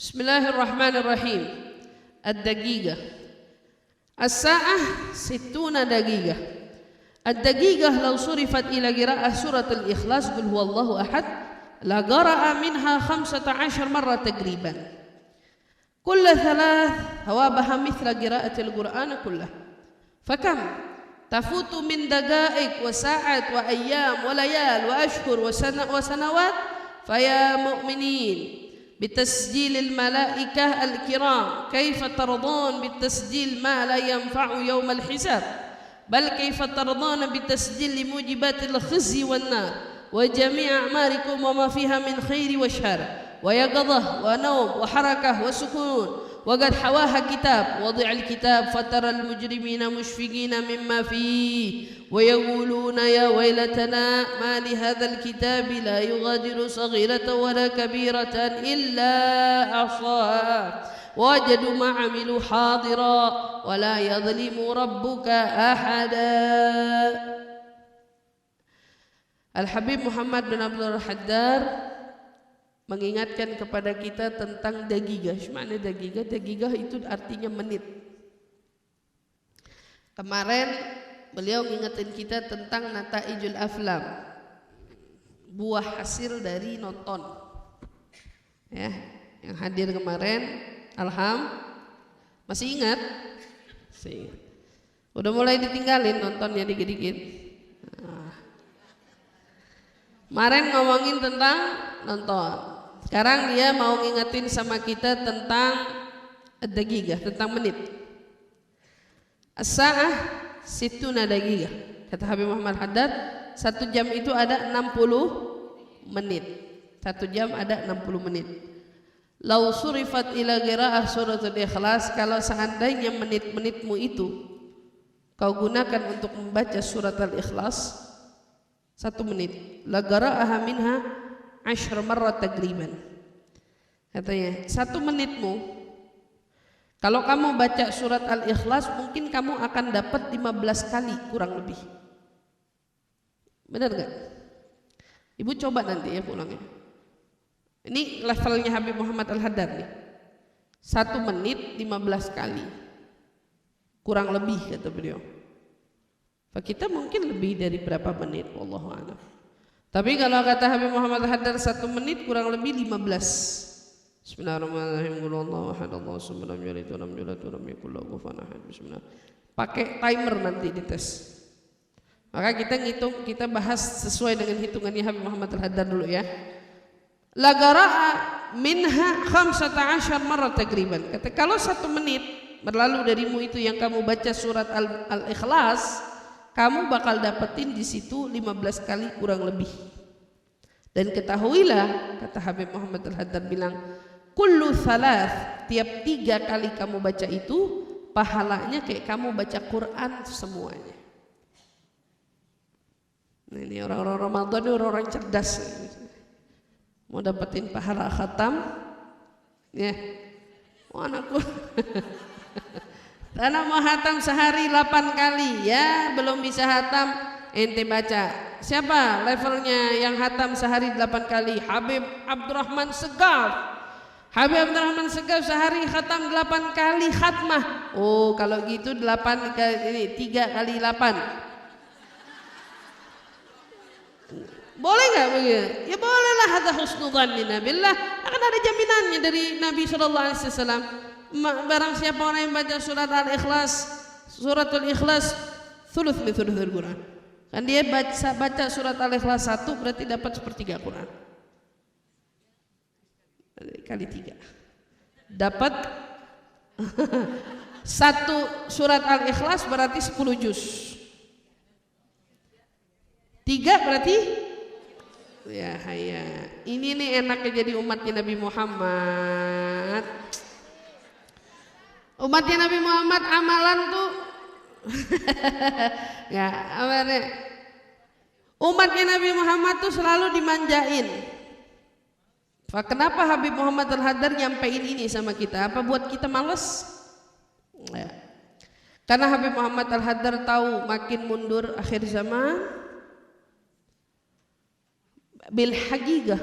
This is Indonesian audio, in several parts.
Bismillahirrahmanirrahim. Ad-daqiqah. As-sa'ah 60 daqiqah. Ad-daqiqah law surifat ila qira'ah surat al-ikhlas qul huwallahu ahad la qara'a minha 15 marrah taqriban. كل ثلاث ثوابها مثل قراءة القرآن كله فكم تفوت من دقائق وساعات وأيام وليال وأشهر وسنوات فيا مؤمنين بتسجيل الملائكة الكرام كيف ترضون بالتسجيل ما لا ينفع يوم الحساب بل كيف ترضون بالتسجيل لموجبات الخزي والنار وجميع أعمالكم وما فيها من خير وشر ويقظة ونوم وحركة وسكون وقد حواها كتاب وضع الكتاب فترى المجرمين مشفقين مما فيه ويقولون يا ويلتنا ما لهذا الكتاب لا يغادر صغيرة ولا كبيرة إلا أحصاها ووجدوا ما عملوا حاضرا ولا يظلم ربك أحدا. Al-Habib Muhammad bin Abdul Haddad mengingatkan kepada kita tentang daqiqah. Mana daqiqah? Daqiqah itu artinya menit. Kemarin beliau mengingatkan kita tentang nataijul aflam, buah hasil dari nonton. Ya, yang hadir kemarin, masih ingat? Masih ingat. Udah mulai ditinggalin nontonnya dikit-dikit. Kemarin ngomongin tentang nonton. Sekarang dia mau ngingetin sama kita tentang ad-daqiqah, tentang menit. As-sa'ah 60 daqiqah. Kata Habib Muhammad Haddad, 1 jam itu ada 60 menit. 1 jam ada 60 menit. Lau surifat ila qira'ah suratul ikhlas, kalau seandainya menit-menitmu itu kau gunakan untuk membaca surat al-ikhlas 1 menit, la qara'aha minha 10 marrat taqriban. Katanya 1 menitmu kalau kamu baca surat al-ikhlas mungkin kamu akan dapat 15 kali kurang lebih. Benar gak? Ibu coba nanti ya pulangnya. Ini levelnya Habib Muhammad Al-Haddad nih. 1 menit 15 kali kurang lebih kata beliau. Kita mungkin lebih dari berapa menit, wallahu a'lam. Tapi kalau kata Habib Muhammad Haddad 1 menit kurang lebih 15. Bismillahirrahmanirrahim. Allahu ahad, Allahu samad, lam yalid wa lam yulad wa lam yakul lahu kufuwan ahad. Bismillah. Pakai timer nanti dites. Maka kita ngitung, kita bahas sesuai dengan hitungannya Habib Muhammad Al-Haddad dulu ya. La qara'a minha 15 marrat taqriban. Kata kalau 1 menit berlalu darimu itu yang kamu baca surat al-ikhlas, kamu bakal dapetin di situ 15 kali kurang lebih. Dan ketahuilah, kata Habib Muhammad Al-Haddad bilang, kullu thalath, tiap 3 kali kamu baca itu pahalanya kayak kamu baca Quran semuanya. Nah, ini orang-orang Ramadan ini orang-orang cerdas. Mau dapetin pahala khatam, ya. Oh, anakku. Karena mau hatam sehari 8 kali ya, belum bisa hatam ente baca. Siapa levelnya yang hatam sehari 8 kali? Habib Abdurrahman Segaf. Habib Abdurrahman Segaf sehari hatam 8 kali khatmah. Oh kalau gitu 8 kali ini 3 kali 8. Boleh nggak begitu? Ya bolehlah, hadza husnudzannina billah. Akan ada jaminannya dari Nabi sallallahu alaihi wasallam. Barang siapa orang yang baca surat al-ikhlas, suratul ikhlas thuluth li thuluthil Quran. Kan dia baca surat al-ikhlas 1 berarti dapat 1/3 Quran. Kali 3. Dapat 1 surat al-ikhlas berarti 10 juz. 3 berarti ya haya. Ini nih enaknya jadi umatnya Nabi Muhammad. Umatnya Nabi Muhammad amalan tuh ya amalannya. Umatnya Nabi Muhammad tuh selalu dimanjain. Kenapa Habib Muhammad Al-Haddad nyampein ini sama kita? Apa buat kita males? Ya. Karena Habib Muhammad Al-Haddad tahu makin mundur akhir zaman, bil haqiqah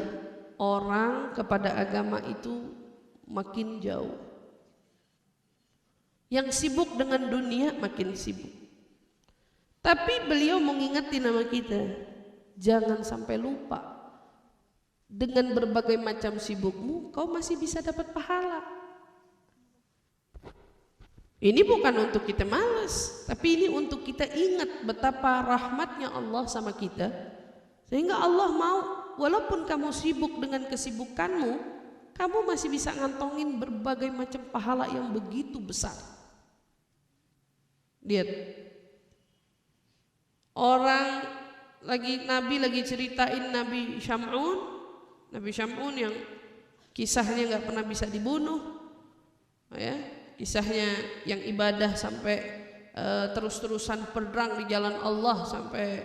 orang kepada agama itu makin jauh. Yang sibuk dengan dunia makin sibuk. Tapi beliau mengingatkan nama kita, jangan sampai lupa. Dengan berbagai macam sibukmu, kau masih bisa dapat pahala. Ini bukan untuk kita malas, tapi ini untuk kita ingat betapa rahmatnya Allah sama kita. Sehingga Allah mau, walaupun kamu sibuk dengan kesibukanmu, kamu masih bisa ngantongin berbagai macam pahala yang begitu besar. Lihat, Nabi lagi ceritain Nabi Syam'un yang kisahnya nggak pernah bisa dibunuh, ya, kisahnya yang ibadah sampai terus-terusan perang di jalan Allah sampai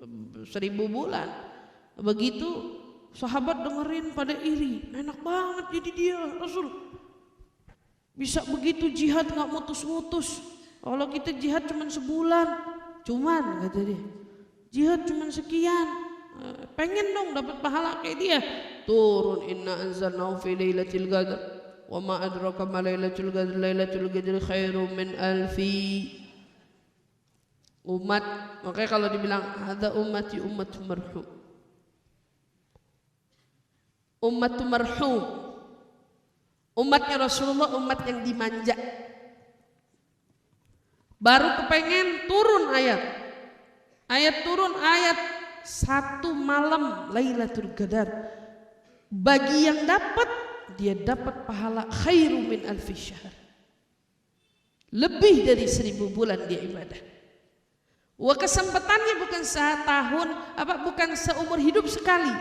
1000 bulan. Begitu sahabat dengerin pada iri, enak banget jadi dia Rasul, bisa begitu jihad nggak mutus-mutus. Kalau kita jihad cuma sebulan, kata dia, jihad cuma sekian, pengen dong dapat pahala kayak dia. Turun, inna anzalnahu fi lailatul qadr wa ma adraka ma lailatul qadr, lailatul qadri khairum min alfi. Umat, makanya kalau dibilang hadza ummati ummatun marhum, ummatun marhum, umatnya Rasulullah umat yang dimanja. Baru kepengen turun ayat satu malam Lailatul Qadar, bagi yang dapat, dia dapat pahala khairu min alfi syahr, lebih dari 1000 bulan dia ibadah. Wah, kesempatannya bukan setahun, bukan seumur hidup sekali,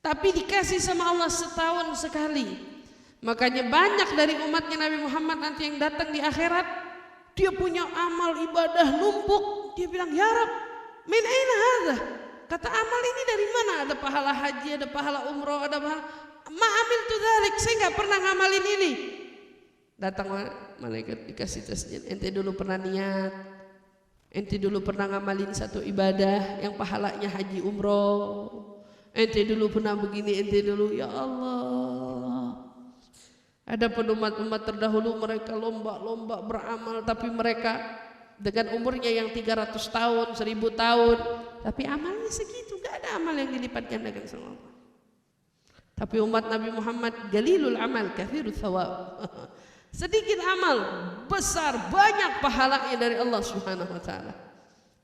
tapi dikasih sama Allah setahun sekali. Makanya banyak dari umatnya Nabi Muhammad nanti yang datang di akhirat, dia punya amal ibadah numpuk. Dia bilang, ya Rab, min aina hadza? Kata, amal ini dari mana? Ada pahala haji, ada pahala umroh, ada pahala. Ma amiltu dzalik, saya enggak pernah ngamalin ini. Datang malaikat dikasih tasjil, ente dulu pernah niat, ente dulu pernah ngamalin satu ibadah yang pahalanya haji umroh, ente dulu pernah begini, ente dulu, ya Allah. Ada umat-umat terdahulu, mereka lomba-lomba beramal, tapi mereka dengan umurnya yang 300 tahun, 1000 tahun, tapi amalnya segitu, gak ada amal yang dilipat gandakan sama Allah. Tapi umat Nabi Muhammad, galilul amal kathirul thawab, sedikit amal, besar, banyak pahalanya dari Allah Subhanahu wa ta'ala.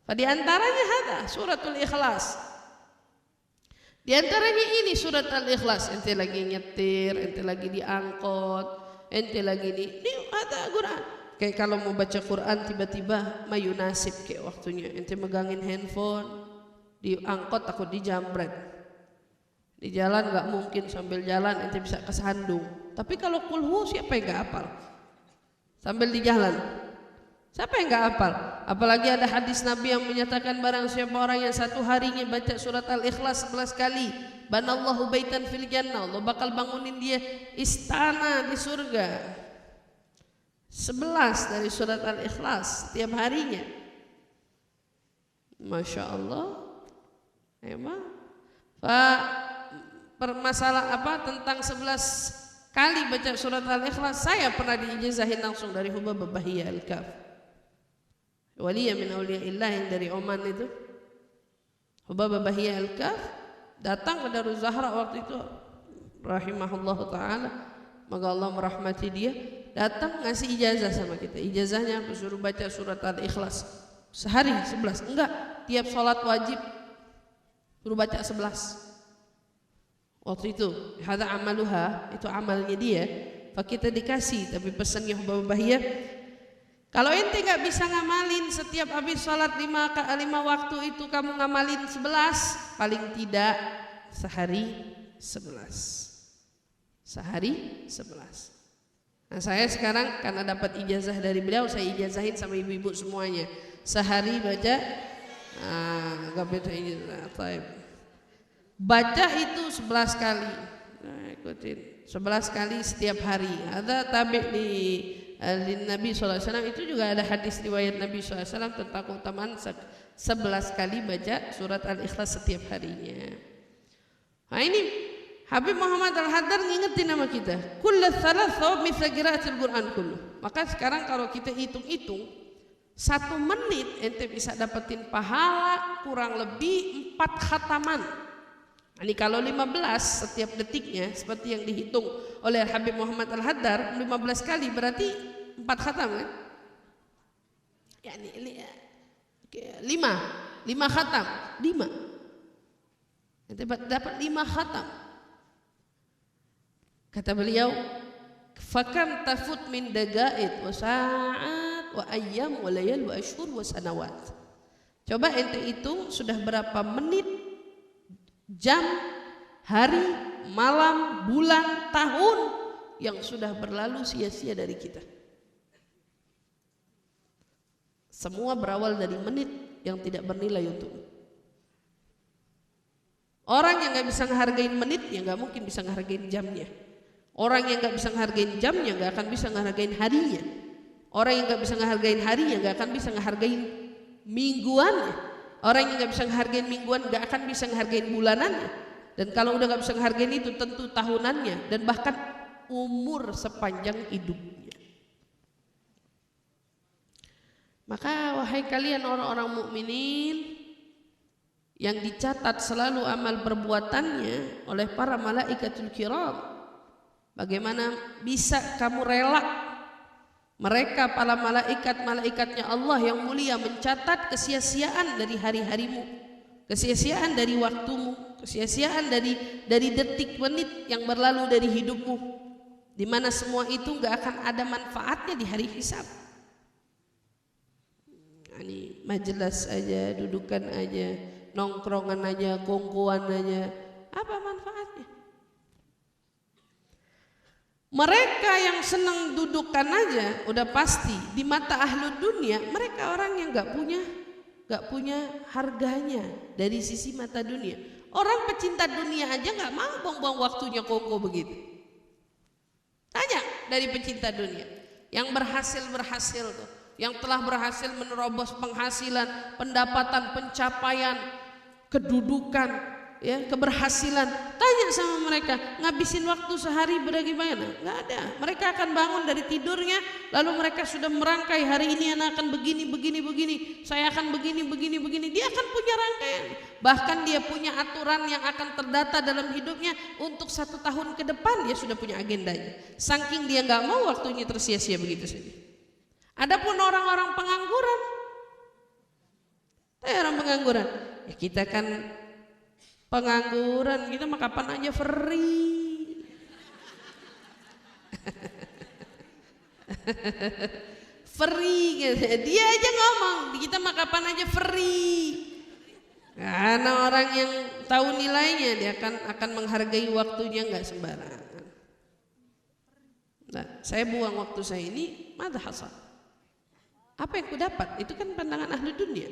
Di antaranya ada suratul Ikhlas. Di antaranya ini surat Al-Ikhlas. Ente lagi nyetir, ente lagi diangkot, ente lagi ini ada Quran. Kayak kalau mau baca Quran tiba-tiba mayunasib kayak waktunya. Ente megangin handphone, diangkot takut dijambret. Di jalan nggak mungkin sambil jalan ente bisa kesandung. Tapi kalau kulhu siapa yang nggak hafal? Sambil di jalan, siapa yang nggak hafal? Apalagi ada hadis Nabi yang menyatakan barang siapa orang yang satu harinya baca surat Al-Ikhlas 11 kali, banallahu baitan fil jannah, Allah bakal bangunin dia istana di surga. 11 dari surat Al-Ikhlas setiap harinya. Masya Allah. Emang permasalah tentang 11 kali baca surat Al-Ikhlas, saya pernah diijazahin langsung dari Hubab Bahiyah Al-Kaf, waliya min awliyaillah yang dari Oman itu. Hubab Bahiyah Al-Kaf datang ke Darul Zahra waktu itu, rahimahullah ta'ala, maka Allah merahmati dia. Datang ngasih ijazah sama kita. Ijazahnya suruh baca surat Al-Ikhlas sehari 11, enggak, tiap sholat wajib suruh baca 11. Waktu itu hadza amaluha, itu amalnya dia. Pak kita dikasih, tapi pesannya Hubab Bahiyah, kalau ente nggak bisa ngamalin setiap habis sholat 5 waktu itu kamu ngamalin 11, paling tidak sehari 11. Sehari 11. Nah saya sekarang karena dapat ijazah dari beliau, saya ijazahin sama ibu-ibu semuanya. Sehari baca, nggak beda ijazah. Baca itu 11 kali. Nah, ikutin 11 kali setiap hari. Ada tabi di Nabi SAW, itu juga ada hadis riwayat Nabi SAW tentang keutamaan 11 kali baca surat Al-Ikhlas setiap harinya. Nah ini Habib Muhammad Al-Haddad ngingetin nama kita, kullu thalath thawab mithla qiraatil Qur'an kullu. Maka sekarang kalau kita hitung-hitung, 1 menit ente bisa dapetin pahala kurang lebih 4 khataman. Ini kalau 15 setiap detiknya seperti yang dihitung oleh Habib Muhammad Al-Haddad 15 kali berarti 4 khatam kan? Ya ini 5 khatam, 5. Ente dapat 5 khatam. Kata beliau, fakam tafut min dagaid wa sa'at wa ayyam wa layal wa ashhur wa sanawat. Coba ente hitung sudah berapa menit, jam, hari, malam, bulan, tahun yang sudah berlalu sia-sia dari kita. Semua berawal dari menit yang tidak bernilai untukmu. Orang yang gak bisa ngehargain menitnya gak mungkin bisa ngehargain jamnya. Orang yang gak bisa ngehargain jamnya gak akan bisa ngehargain harinya. Orang yang gak bisa ngehargain harinya gak akan bisa ngehargain mingguannya. Orang yang gak bisa ngehargain mingguan gak akan bisa ngehargain bulanannya. Dan kalau udah gak bisa ngehargain itu tentu tahunannya dan bahkan umur sepanjang hidupnya. Maka wahai kalian orang-orang mukminin yang dicatat selalu amal perbuatannya oleh para malaikatul kiram, bagaimana bisa kamu rela mereka para malaikatnya Allah yang mulia mencatat kesia-siaan dari hari-harimu, kesia-siaan dari waktumu, kesia-siaan dari detik menit yang berlalu dari hidupmu, di mana semua itu gak akan ada manfaatnya di hari hisab. Ini majelis aja, dudukan aja, nongkrongan aja, kongkoan aja, apa manfaatnya? Mereka yang senang dudukan aja udah pasti di mata ahlu dunia mereka orang yang gak punya harganya dari sisi mata dunia. Orang pecinta dunia aja gak mau buang-buang waktunya kongko begitu. Tanya dari pecinta dunia yang berhasil tuh, yang telah berhasil menerobos penghasilan, pendapatan, pencapaian, kedudukan, ya, keberhasilan. Tanya sama mereka, ngabisin waktu sehari bagaimana? Nggak ada. Mereka akan bangun dari tidurnya, lalu mereka sudah merangkai hari ini anak akan begini. Saya akan begini. Dia akan punya rangkaian. Bahkan dia punya aturan yang akan terdata dalam hidupnya untuk 1 tahun ke depan. Dia sudah punya agendanya. Saking dia nggak mau waktunya tersia-sia begitu saja. Adapun orang-orang pengangguran, ya kita kan pengangguran, kita mah kapan aja free. Free gitu. Dia aja ngomong, kita mah kapan aja free. Karena orang yang tahu nilainya dia akan menghargai waktunya nggak sembarangan. Nah, saya buang waktu saya ini, madha hasad. Apa yang ku dapat? Itu kan pandangan ahli dunia.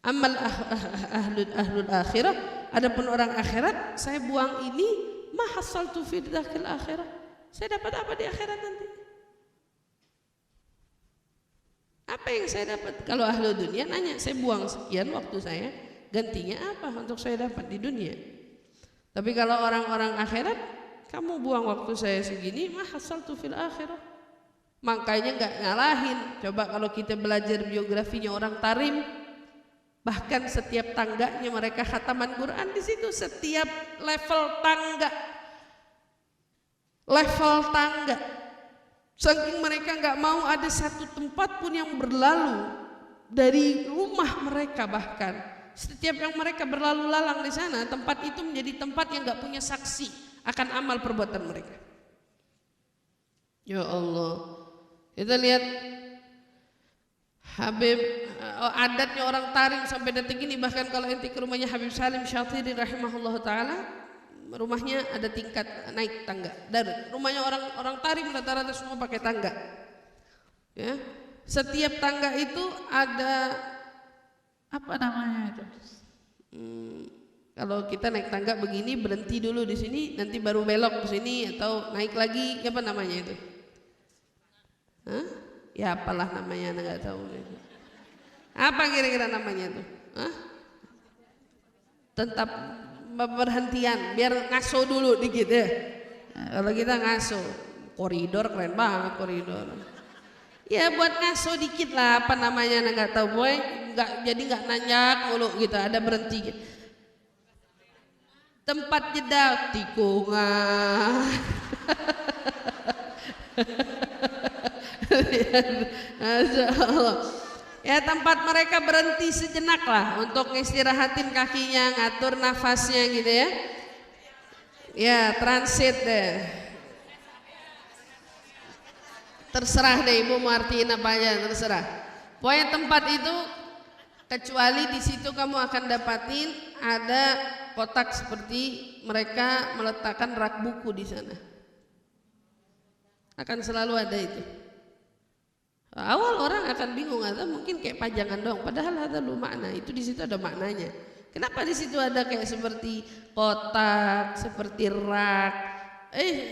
Amal ahlul akhirah, adapun orang akhirat, saya buang ini, ma hasaltu fi dakhil akhirah. Saya dapat apa di akhirat nanti? Apa yang saya dapat? Kalau ahli dunia nanya, saya buang sekian waktu saya, gantinya apa untuk saya dapat di dunia? Tapi kalau orang-orang akhirat, kamu buang waktu saya segini, ma hasaltu fil akhirah. Makanya nggak ngalahin. Coba kalau kita belajar biografinya orang Tarim, bahkan setiap tangganya mereka khataman Quran di situ, setiap level tangga. Saking mereka nggak mau ada satu tempat pun yang berlalu dari rumah mereka, bahkan setiap yang mereka berlalu lalang di sana, tempat itu menjadi tempat yang nggak punya saksi akan amal perbuatan mereka. Ya Allah. Kita lihat Habib, adatnya orang Tarim sampai detik ini, bahkan kalau ente ke rumahnya Habib Salim Syatiri rahimahullah ta'ala, rumahnya ada tingkat naik tangga. Dan rumahnya orang Tarim rata-rata semua pakai tangga. Ya, setiap tangga itu ada apa namanya itu? Kalau kita naik tangga begini, berhenti dulu di sini, nanti baru belok ke sini atau naik lagi, apa namanya itu? Hah? Ya apalah namanya, nggak tahu. Apa kira-kira namanya tuh? Hah? Tetap berhentian biar ngaso dulu dikit ya. Nah, kalau kita ngaso koridor keren banget koridor. Ya buat ngaso dikit lah apa namanya nggak tahu boy jadi nggak nanjak mulu gitu ada berhenti. Tempat jeda tikungan. Ya tempat mereka berhenti sejenak lah untuk ngistirahatin kakinya, ngatur nafasnya gitu ya. Ya transit deh. Terserah deh ibu mau artiin apa aja terserah. Pokoknya tempat itu kecuali di situ kamu akan dapatin ada kotak seperti mereka meletakkan rak buku di sana. Akan selalu ada itu. Awal orang akan bingung atau mungkin kayak pajangan dong. Padahal ada lu makna. Itu di situ ada maknanya. Kenapa di situ ada kayak seperti kotak, seperti rak?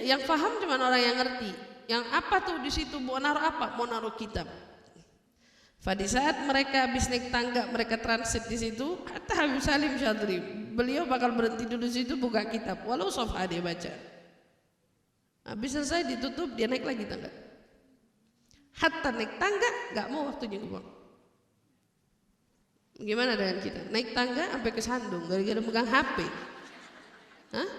Yang paham cuma orang yang ngerti. Yang apa tuh di situ mau naruh apa? Mau naruh kitab. Pada saat mereka habis naik tangga, mereka transit di situ, kata Habib Salim Syadri, beliau bakal berhenti dulu di situ buka kitab, walau safha dia baca. Habis selesai ditutup, dia naik lagi tangga. Hatta naik tangga, nggak mau waktunya kebuang. Gimana dengan kita? Naik tangga sampai kesandung, gara-gara megang HP. Hah?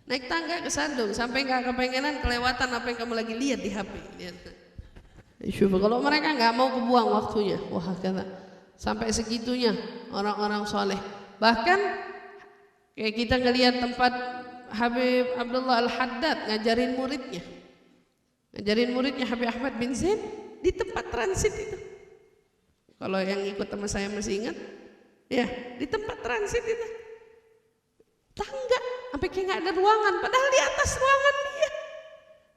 Naik tangga kesandung, sampai nggak kepengenan kelewatan apa yang kamu lagi lihat di HP. Lihat. Kalau mereka nggak mau kebuang waktunya, wah kata sampai segitunya orang-orang soleh. Bahkan kayak kita ngelihat tempat Habib Abdullah Al-Haddad ngajarin muridnya Habib Ahmad bin Zain di tempat transit itu. Kalau yang ikut sama saya masih ingat, ya di tempat transit itu tangga sampai kayak nggak ada ruangan, padahal di atas ruangan dia.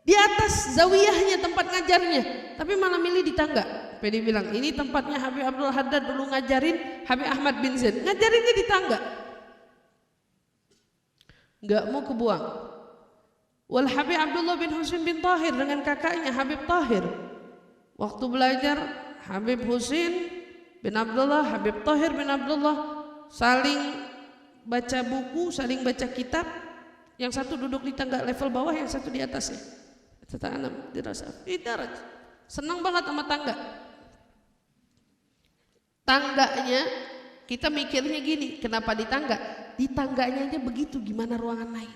Di atas zawiyahnya tempat ngajarnya, tapi malah milih di tangga. Dia bilang ini tempatnya Habib Abdul Haddad dulu ngajarin Habib Ahmad bin Zain, ngajarinnya di tangga. Nggak mau kebuang. Wal Habib Abdullah bin Husain bin Tahir dengan kakaknya Habib Tahir, waktu belajar Habib Husain bin Abdullah, Habib Tahir bin Abdullah saling baca buku, saling baca kitab. Yang satu duduk di tangga level bawah, yang satu di atasnya. Tanam dirasa idarat senang banget sama tangga. Tangganya kita mikirnya gini, kenapa di tangga? Di tangganya aja begitu, gimana ruangan lain?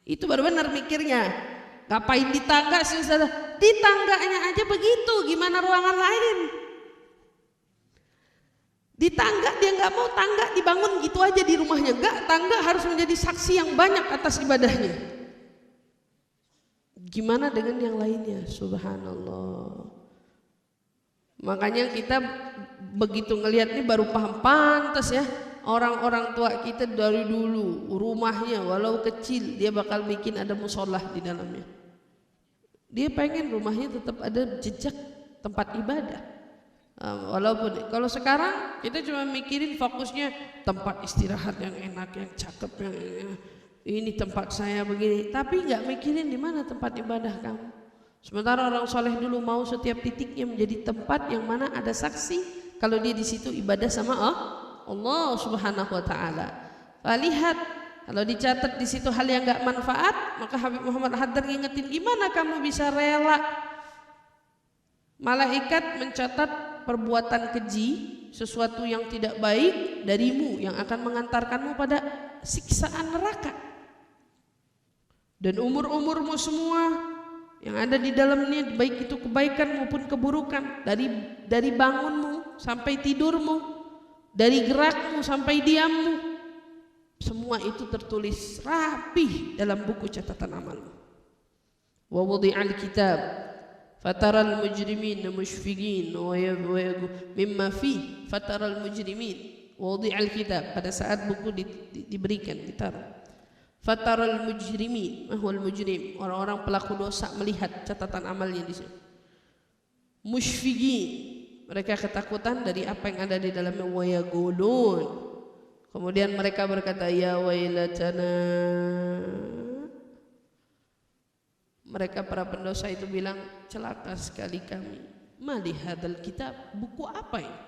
Itu baru benar mikirnya. Ngapain di tangga sih Ustaz? Di tangganya aja begitu, gimana ruangan lain? Di tangga dia nggak mau tangga dibangun gitu aja di rumahnya, enggak, tangga harus menjadi saksi yang banyak atas ibadahnya. Gimana dengan yang lainnya? Subhanallah. Makanya kita begitu ngelihat ini baru paham, pantas ya orang-orang tua kita dari dulu rumahnya walau kecil dia bakal bikin ada musolah di dalamnya. Dia pengen rumahnya tetap ada jejak tempat ibadah. Walaupun kalau sekarang kita cuma mikirin fokusnya tempat istirahat yang enak, yang cakep, yang ini tempat saya begini, tapi nggak mikirin di mana tempat ibadah kamu. Sementara orang soleh dulu mau setiap titiknya menjadi tempat yang mana ada saksi kalau dia di situ ibadah sama Allah Subhanahu Wa Taala. Lihat kalau dicatat di situ hal yang nggak manfaat, maka Habib Muhammad Haddad ngingetin gimana kamu bisa rela malaikat mencatat perbuatan keji, sesuatu yang tidak baik darimu yang akan mengantarkanmu pada siksaan neraka. Dan umur-umurmu semua yang ada di dalamnya, baik itu kebaikan maupun keburukan, dari bangunmu sampai tidurmu, dari gerakmu sampai diammu, semua itu tertulis rapih dalam buku catatan amalmu. Wa wudi'al kitab fataral mujrimin mushfiqin wa mimma fi fataral mujrimin wa wudi'al kitab, pada saat buku diberikan ditaruh. Fataral mujrimin, mahwal mujrim, orang-orang pelaku dosa melihat catatan amalnya di sini. Musyfiqin, mereka ketakutan dari apa yang ada di dalamnya. Wa yaqulun, kemudian mereka berkata ya wailatana. Mereka para pendosa itu bilang celaka sekali kami. Ma li hadzal kitab, buku apa ini?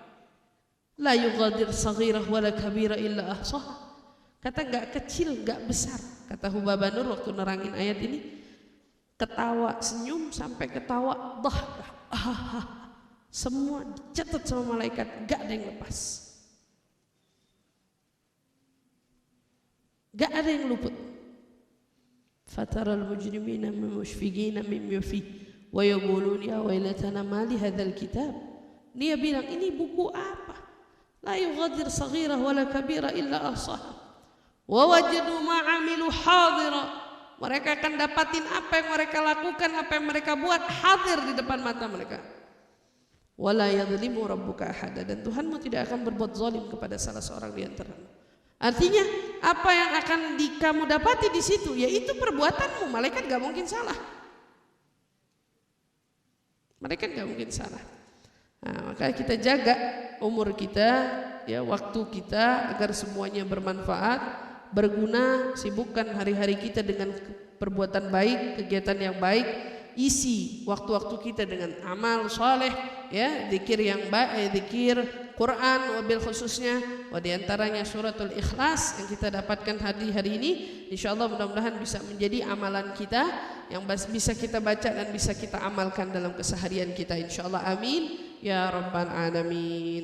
La yughadir saghirah wala kabira illa ahsaha. Kata enggak kecil, enggak besar. Kata Hubaba Nur waktu nerangin ayat ini, ketawa, senyum sampai ketawa dhahkah. Semua dicatat sama malaikat, enggak ada yang lepas. Enggak ada yang luput. Fataral mujrimina mushfiqina mimma fihi wa yaqulun ya wailatana ma li hadzal kitab. Dia bilang, ini buku apa? La yughadir saghirah wala kabira illa ahsaha. Wa wajadu ma amilu hadira. Mereka akan dapatin apa yang mereka lakukan, apa yang mereka buat hadir di depan mata mereka. Wala yadhlimu rabbuka ahada. Dan Tuhanmu tidak akan berbuat zalim kepada salah seorang di antaramu. Artinya apa yang akan kamu dapati di situ yaitu perbuatanmu. Malaikat gak mungkin salah. Malaikat gak mungkin salah. Nah, maka kita jaga umur kita, ya, waktu kita agar semuanya bermanfaat, berguna. Sibukkan hari-hari kita dengan perbuatan baik, kegiatan yang baik. Isi waktu-waktu kita dengan amal soleh, ya, zikir yang baik, zikir Quran wabil khususnya, di antaranya suratul Ikhlas yang kita dapatkan hari ini. Insyaallah mudah-mudahan bisa menjadi amalan kita yang bisa kita baca dan bisa kita amalkan dalam keseharian kita insyaallah. Amin ya rabbal alamin.